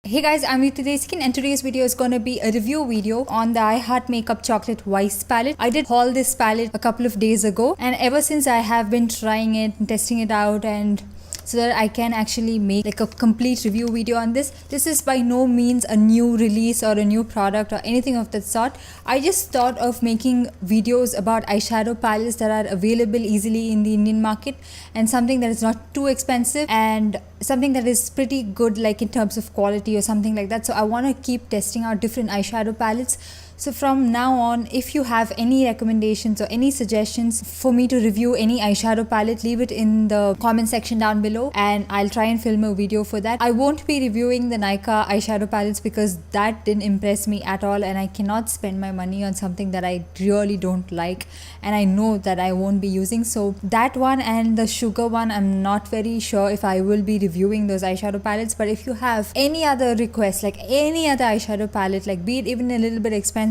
Hey guys, I'm Deepthi and today's video is going to be a review video on the I Heart Makeup Chocolate Vice palette. I did haul this palette a couple of days ago and ever since I have been trying it and testing it out and so that I can actually make like a complete review video on this. This is by no means a new release or a new product or anything of that sort. I just thought of making videos about eyeshadow palettes that are available easily in the Indian market and something that is not too expensive and something that is pretty good like in terms of quality or something like that. So I want to keep testing out different eyeshadow palettes. So from now on, if you have any recommendations or any suggestions for me to review any eyeshadow palette, leave it in the comment section down below and I'll try and film a video for that. I won't be reviewing the Nykaa eyeshadow palettes because that didn't impress me at all and I cannot spend my money on something that I really don't like and I know that I won't be using. So that one and the sugar one, I'm not very sure if I will be reviewing those eyeshadow palettes. But if you have any other requests, like any other eyeshadow palette, like be it even a little bit expensive,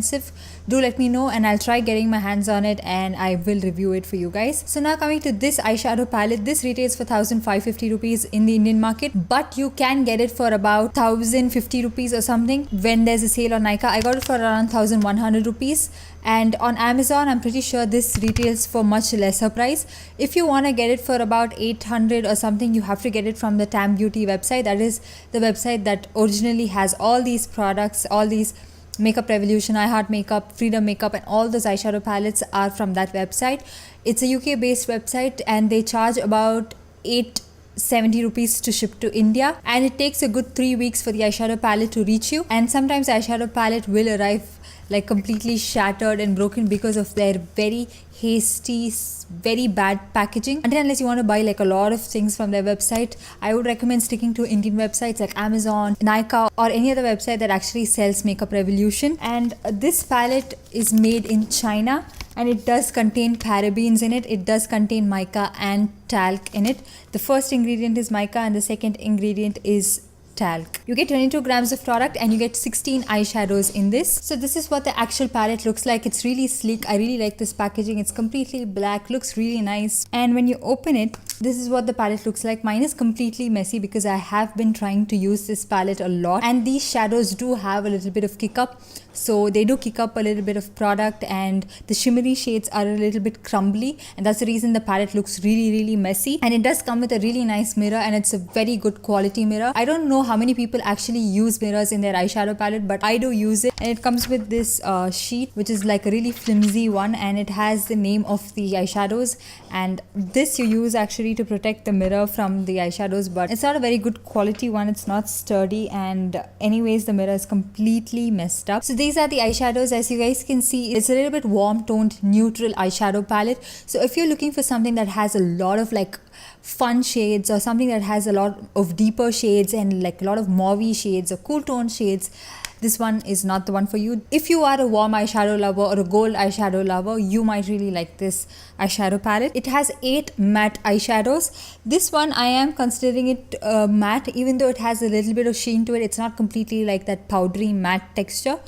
do let me know and I'll try getting my hands on it and I will review it for you guys. So now coming to this eyeshadow palette, this retails for 1,550 rupees in the Indian market, but you can get it for about 1,050 rupees or something when there's a sale on Nykaa. I got it for around 1,100 rupees and on Amazon I'm pretty sure this retails for much lesser price. If you want to get it for about 800 or something, you have to get it from the Tam Beauty website. That is the website that originally has all these products, all these Makeup Revolution, I Heart Makeup, Freedom Makeup and all those eyeshadow palettes are from that website. It's a UK based website and they charge about 870 rupees to ship to India and it takes a good 3 weeks for the eyeshadow palette to reach you, and sometimes the eyeshadow palette will arrive like completely shattered and broken because of their very hasty, very bad packaging. Until unless you want to buy like a lot of things from their website, I would recommend sticking to Indian websites like Amazon, Nykaa or any other website that actually sells Makeup Revolution. And this palette is made in China and it does contain parabens in it. It does contain mica and talc in it. The first ingredient is mica and the second ingredient is talc. You get 22 grams of product and you get 16 eyeshadows in this. So this is what the actual palette looks like. It's really sleek. I really like this packaging. It's completely black, looks really nice. And when you open it, this is what the palette looks like. Mine is completely messy because I have been trying to use this palette a lot and these shadows do have a little bit of kick up. So they do kick up a little bit of product and the shimmery shades are a little bit crumbly and that's the reason the palette looks really messy. And it does come with a really nice mirror and it's a very good quality mirror. I don't know how many people actually use mirrors in their eyeshadow palette, but I do use it. And it comes with this sheet which is like a really flimsy one and it has the name of the eyeshadows, and this you use actually to protect the mirror from the eyeshadows, but it's not a very good quality one. It's not sturdy and anyways the mirror is completely messed up. So these are the eyeshadows. As you guys can see, it's a little bit warm toned neutral eyeshadow palette. So if you're looking for something that has a lot of like fun shades or something that has a lot of deeper shades and like a lot of mauvey shades or cool tone shades, this one is not the one for you. If you are a warm eyeshadow lover or a gold eyeshadow lover, you might really like this eyeshadow palette. It has 8 matte eyeshadows. This one I am considering it matte, even though it has a little bit of sheen to it. It's not completely like that powdery matte texture,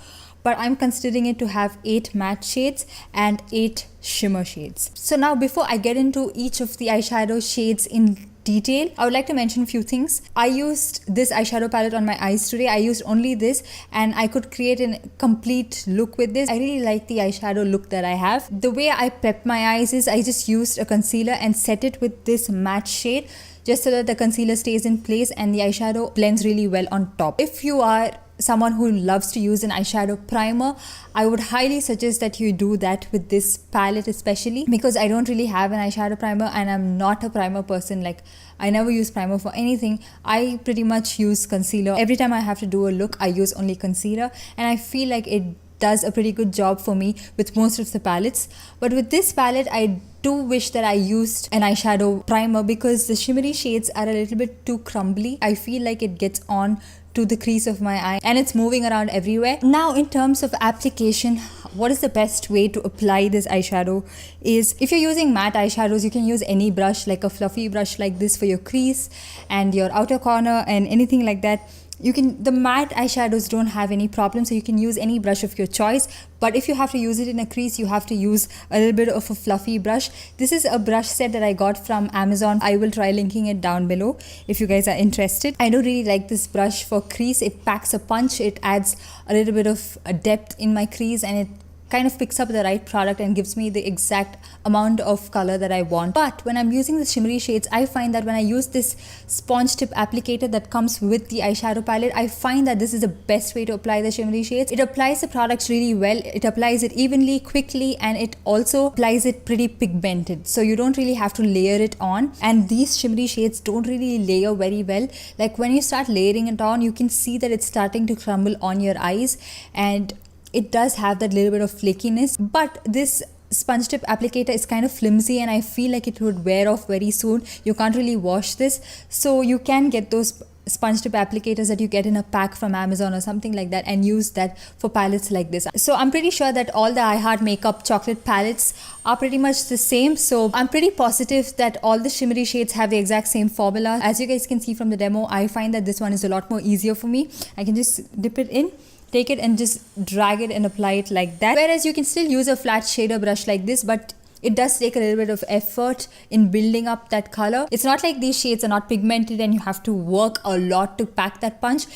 but I'm considering it to have 8 matte shades and 8 shimmer shades. So now before I get into each of the eyeshadow shades in detail, I would like to mention a few things. I used this eyeshadow palette on my eyes today. I used only this and I could create a complete look with this. I really like the eyeshadow look that I have. The way I prep my eyes is I just used a concealer and set it with this matte shade just so that the concealer stays in place and the eyeshadow blends really well on top. If you are someone who loves to use an eyeshadow primer, I would highly suggest that you do that with this palette, especially because I don't really have an eyeshadow primer and I'm not a primer person. Like I never use primer for anything. I pretty much use concealer. Every time I have to do a look, I use only concealer and I feel like it does a pretty good job for me with most of the palettes. But with this palette, I do wish that I used an eyeshadow primer because the shimmery shades are a little bit too crumbly. I feel like it gets on to the crease of my eye and it's moving around everywhere. Now in terms of application, what is the best way to apply this eyeshadow is, if you're using matte eyeshadows, you can use any brush, like a fluffy brush like this for your crease and your outer corner and anything like that. The matte eyeshadows don't have any problem, so you can use any brush of your choice. But if you have to use it in a crease, you have to use a little bit of a fluffy brush. This is a brush set that I got from Amazon. I will try linking it down below if you guys are interested. I don't really like this brush for crease. It packs a punch. It adds a little bit of a depth in my crease, and it kind of picks up the right product and gives me the exact amount of color that I want. But when I'm using the shimmery shades, I find that when I use this sponge tip applicator that comes with the eyeshadow palette, I find that this is the best way to apply the shimmery shades. It applies the products really well. It applies it evenly, quickly, and it also applies it pretty pigmented. So you don't really have to layer it on. And these shimmery shades don't really layer very well. Like when you start layering it on, you can see that it's starting to crumble on your eyes, and it does have that little bit of flakiness. But this sponge tip applicator is kind of flimsy, and I feel like it would wear off very soon. You can't really wash this, so you can get those sponge tip applicators that you get in a pack from Amazon or something like that, and use that for palettes like this. So I'm pretty sure that all the I Heart Makeup chocolate palettes are pretty much the same, so I'm pretty positive that all the shimmery shades have the exact same formula. As you guys can see from the demo, I find that this one is a lot more easier for me. I can just dip it in, take it and just drag it and apply it like that. Whereas you can still use a flat shader brush like this, but it does take a little bit of effort in building up that color. It's not like these shades are not pigmented and you have to work a lot to pack that punch.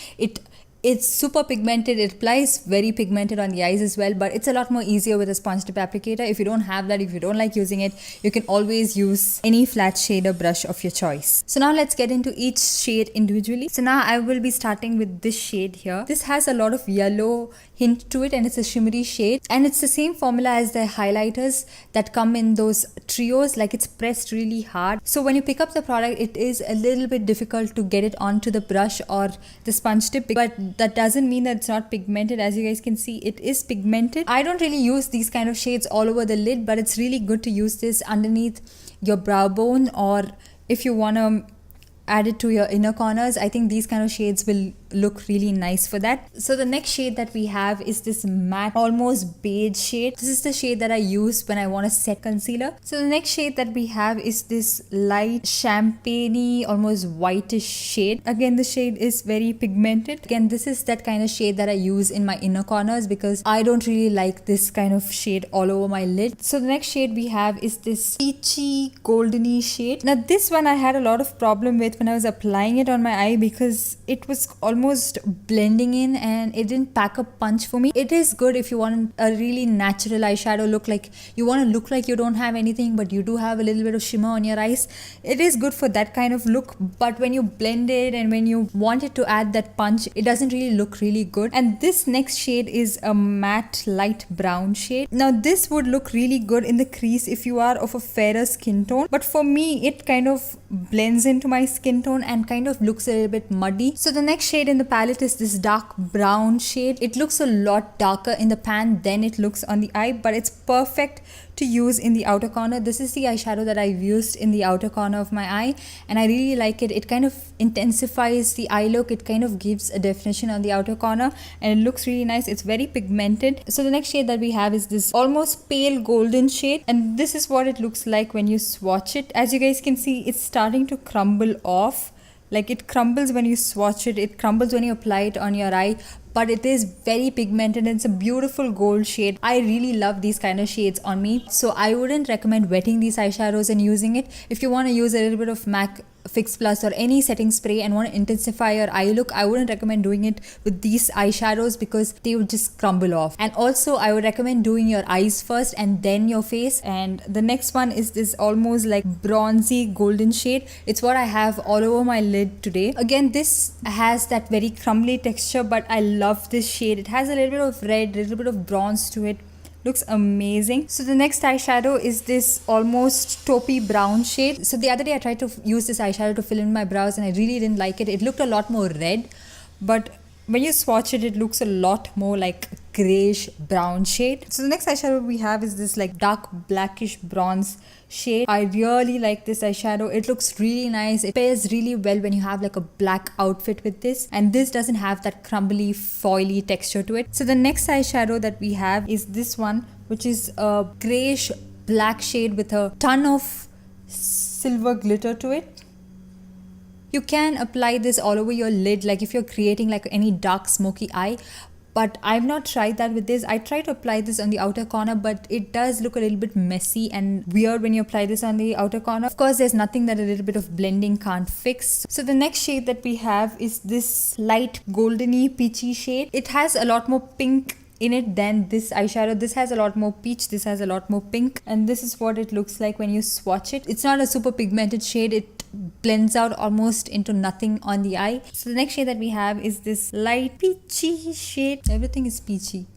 It's super pigmented. It applies very pigmented on the eyes as well, but it's a lot more easier with a sponge tip applicator. If you don't have that, if you don't like using it, you can always use any flat shader brush of your choice. So now let's get into each shade individually. So now I will be starting with this shade here. This has a lot of yellow hint to it, and it's a shimmery shade, and it's the same formula as the highlighters that come in those trios. Like, it's pressed really hard, so when you pick up the product, it is a little bit difficult to get it onto the brush or the sponge tip, but that doesn't mean that it's not pigmented. As you guys can see, it is pigmented. I don't really use these kind of shades all over the lid, but it's really good to use this underneath your brow bone, or if you want to add it to your inner corners. I think these kind of shades will look really nice for that. So the next shade that we have is this matte, almost beige shade. This is the shade that I use when I want to set concealer. So the next shade that we have is this light champagne-y, almost whitish shade. Again, the shade is very pigmented. Again, this is that kind of shade that I use in my inner corners because I don't really like this kind of shade all over my lid. So the next shade we have is this peachy goldeny shade. Now this one I had a lot of problem with when I was applying it on my eye because it was almost blending in and it didn't pack a punch for me. It is good if you want a really natural eyeshadow look, like you want to look like you don't have anything but you do have a little bit of shimmer on your eyes. It is good for that kind of look, but when you blend it and when you want it to add that punch, it doesn't really look really good. And this next shade is a matte light brown shade. Now this would look really good in the crease if you are of a fairer skin tone, but for me it kind of blends into my skin tone and kind of looks a little bit muddy. So the next shade in the palette is this dark brown shade. It looks a lot darker in the pan than it looks on the eye, but it's perfect to use in the outer corner. This is the eyeshadow that I've used in the outer corner of my eye, and I really like it. It kind of intensifies the eye look. It kind of gives a definition on the outer corner and it looks really nice. It's very pigmented. So the next shade that we have is this almost pale golden shade, and this is what it looks like when you swatch it. As you guys can see, it's starting to crumble off. Like, it crumbles when you swatch it, it crumbles when you apply it on your eye, but it is very pigmented and it's a beautiful gold shade. I really love these kind of shades on me, so I wouldn't recommend wetting these eyeshadows and using it. If you want to use a little bit of MAC Fix Plus or any setting spray and want to intensify your eye look, I wouldn't recommend doing it with these eyeshadows because they would just crumble off. And also I would recommend doing your eyes first and then your face. And the next one is this almost like bronzy golden shade. It's what I have all over my lid today. Again, this has that very crumbly texture, but I love this shade. It has a little bit of red, a little bit of bronze to it. Looks amazing. So the next eyeshadow is this almost taupey brown shade. So the other day I tried to use this eyeshadow to fill in my brows and I really didn't like it. It looked a lot more red, but when you swatch it, it looks a lot more like grayish brown shade. So the next eyeshadow we have is this like dark blackish bronze shade. I really like this eyeshadow. It looks really nice. It pairs really well when you have like a black outfit with this, and this doesn't have that crumbly foily texture to it. So the next eyeshadow that we have is this one, which is a grayish black shade with a ton of silver glitter to it. You can apply this all over your lid, like if you're creating like any dark smoky eye. But I've not tried that with this. I try to apply this on the outer corner, but it does look a little bit messy and weird when you apply this on the outer corner. Of course, there's nothing that a little bit of blending can't fix. So the next shade that we have is this light goldeny peachy shade. It has a lot more pink in it than this eyeshadow. This has a lot more peach, this has a lot more pink, and this is what it looks like when you swatch it. It's not a super pigmented shade. It blends out almost into nothing on the eye. So the next shade that we have is this light peachy shade. Everything is peachy.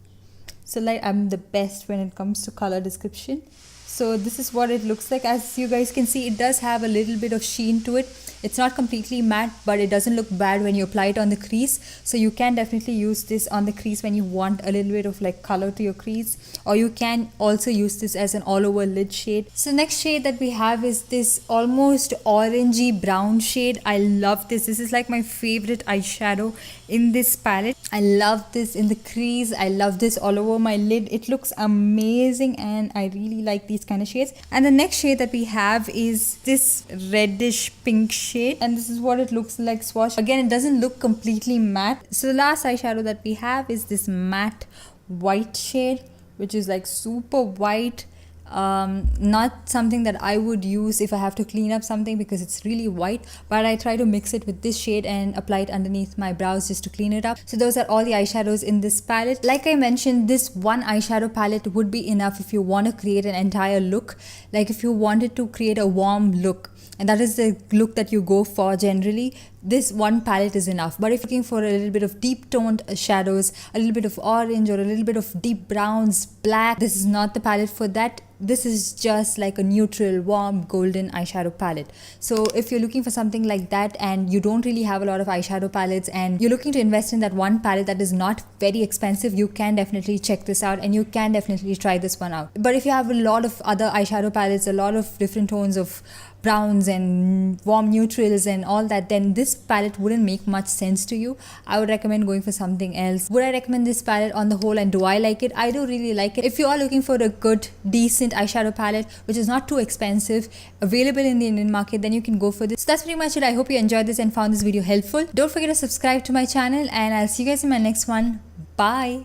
So like, I'm the best when it comes to color description. So this is what it looks like. As you guys can see, it does have a little bit of sheen to it. It's not completely matte, but it doesn't look bad when you apply it on the crease. So you can definitely use this on the crease when you want a little bit of like color to your crease, or you can also use this as an all over lid shade. So next shade that we have is this almost orangey brown shade. I love this. This is like my favorite eyeshadow in this palette. I love this in the crease. I love this all over my lid. It looks amazing and I really like these kind of shades. And the next shade that we have is this reddish pink shade, and this is what it looks like swatched. Again, it doesn't look completely matte. So the last eyeshadow that we have is this matte white shade, which is like super white. Not something that I would use if I have to clean up something because it's really white, but I try to mix it with this shade and apply it underneath my brows just to clean it up. So those are all the eyeshadows in this palette. Like I mentioned, this one eyeshadow palette would be enough if you want to create an entire look. Like if you wanted to create a warm look, and that is the look that you go for generally, this one palette is enough. But if you're looking for a little bit of deep toned shadows, a little bit of orange or a little bit of deep browns, black, this is not the palette for that. This is just like a neutral, warm, golden eyeshadow palette. So if you're looking for something like that and you don't really have a lot of eyeshadow palettes and you're looking to invest in that one palette that is not very expensive, you can definitely check this out and you can definitely try this one out. But if you have a lot of other eyeshadow palettes, a lot of different tones of browns and warm neutrals and all that, then this palette wouldn't make much sense to you. I would recommend going for something else. Would I recommend this palette on the whole, and do I like it? I do really like it. If you are looking for a good, decent eyeshadow palette which is not too expensive, available in the Indian market, then you can go for this. So that's pretty much it. I hope you enjoyed this and found this video helpful. Don't forget to subscribe to my channel, and I'll see you guys in my next one. Bye.